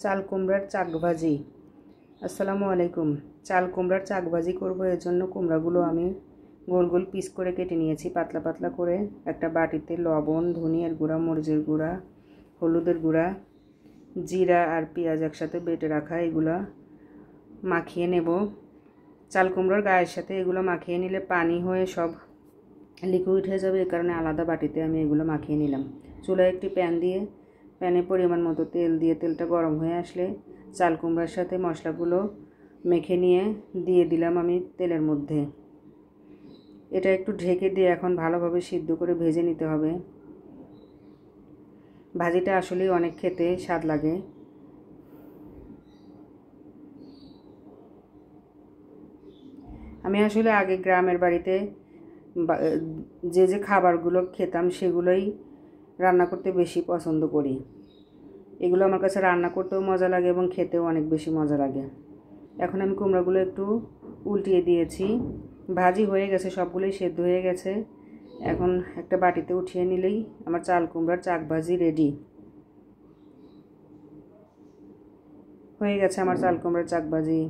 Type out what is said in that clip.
চাল কুমড়ার চাক ভাজি। আসসালামু আলাইকুম। চাল কুমড়ার চাক ভাজি করব, এর জন্য কুমড়াগুলো আমি গোল গোল পিস করে কেটে নিয়েছি পাতলা পাতলা করে। একটা বাটিতে লবণ, ধনিয়ার গুঁড়া, মরিচের গুঁড়া, হলুদের গুঁড়া, জিরা আর পেঁয়াজ একসাথে বেটে রাখা, এগুলা মাখিয়ে নেব। চাল কুমড়ার গায়ের সাথে এগুলো মাখিয়ে নিলে পানি হয়ে সব লিকুইড হয়ে যাবে, এই কারণে আলাদা বাটিতে আমি এগুলো মাখিয়ে নিলাম। চুলায় একটি প্যান দিয়ে প্যানে পরিমাণ মতো তেল দিয়ে তেলটা গরম হয়ে আসলে চাল কুমড়ার সাথে মশলাগুলো মেখে নিয়ে দিয়ে দিলাম আমি তেলের মধ্যে। এটা একটু ঢেকে দিয়ে এখন ভালোভাবে সিদ্ধ করে ভেজে নিতে হবে। ভাজিটা আসলেই অনেক খেতে স্বাদ লাগে। আমি আসলে আগে গ্রামের বাড়িতে যে খাবারগুলো খেতাম সেগুলোই রান্না করতে বেশি পছন্দ করি। এগুলো আমার কাছে রান্না করতেও মজা লাগে এবং খেতেও অনেক বেশি মজা লাগে। এখন আমি কুমড়াগুলো একটু উল্টিয়ে দিয়েছি। ভাজি হয়ে গেছে, সবগুলোই সেদ্ধ হয়ে গেছে। এখন একটা বাটিতে উঠিয়ে নিলেই আমার চাল কুমড়ার চাক ভাজি রেডি হয়ে গেছে। আমার চাল কুমড়ার চাক ভাজি।